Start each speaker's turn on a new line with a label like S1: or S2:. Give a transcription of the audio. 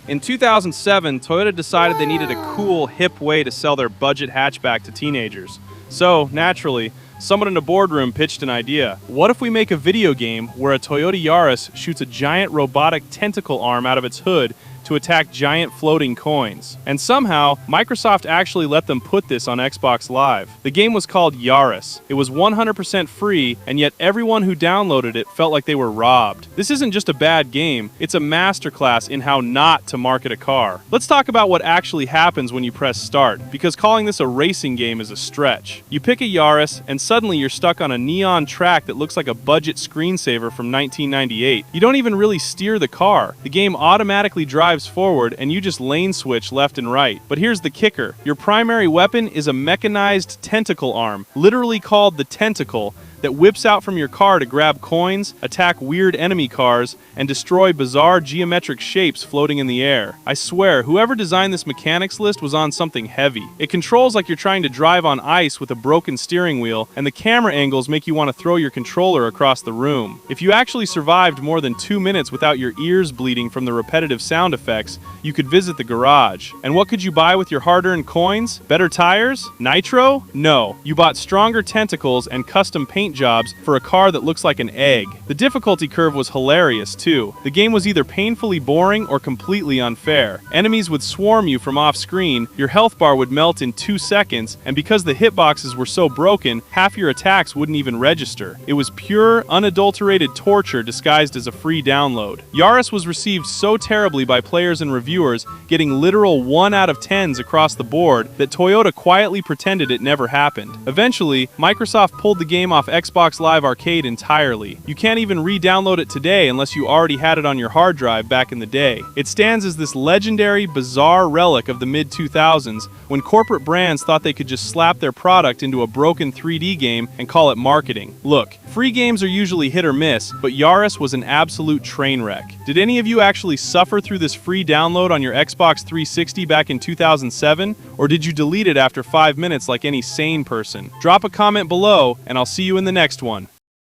S1: In 2007, Toyota decided they needed a cool, hip way to sell their budget hatchback to teenagers. So, naturally, someone in a boardroom pitched an idea. What if we make a video game where a Toyota Yaris shoots a giant robotic tentacle arm out of its hood to attack giant floating coins? And somehow, Microsoft actually let them put this on Xbox Live. The game was called Yaris. It was 100% free, and yet everyone who downloaded it felt like they were robbed. This isn't just a bad game, it's a masterclass in how not to market a car. Let's talk about what actually happens when you press start, because calling this a racing game is a stretch. You pick a Yaris, and suddenly you're stuck on a neon track that looks like a budget screensaver from 1998. You don't even really steer the car. The game automatically drives forward and you just lane switch left and right. But here's the kicker. Your primary weapon is a mechanized tentacle arm, literally called the Tentacle, that whips out from your car to grab coins, attack weird enemy cars, and destroy bizarre geometric shapes floating in the air. I swear, whoever designed this mechanics list was on something heavy. It controls like you're trying to drive on ice with a broken steering wheel, and the camera angles make you want to throw your controller across the room. If you actually survived more than 2 minutes without your ears bleeding from the repetitive sound effects, you could visit the garage. And what could you buy with your hard-earned coins? Better tires? Nitro? No. You bought stronger tentacles and custom paint jobs for a car that looks like an egg. The difficulty curve was hilarious too. The game was either painfully boring or completely unfair. Enemies would swarm you from off screen, your health bar would melt in 2 seconds, and because the hitboxes were so broken, half your attacks wouldn't even register. It was pure, unadulterated torture disguised as a free download. Yaris was received so terribly by players and reviewers, getting literal 1 out of 10s across the board, that Toyota quietly pretended it never happened. Eventually, Microsoft pulled the game off Xbox Live Arcade entirely. You can't even re-download it today unless you already had it on your hard drive back in the day. It stands as this legendary, bizarre relic of the mid-2000s when corporate brands thought they could just slap their product into a broken 3D game and call it marketing. Look, free games are usually hit or miss, but Yaris was an absolute train wreck. Did any of you actually suffer through this free download on your Xbox 360 back in 2007? Or did you delete it after 5 minutes like any sane person? Drop a comment below, and I'll see you in the next one.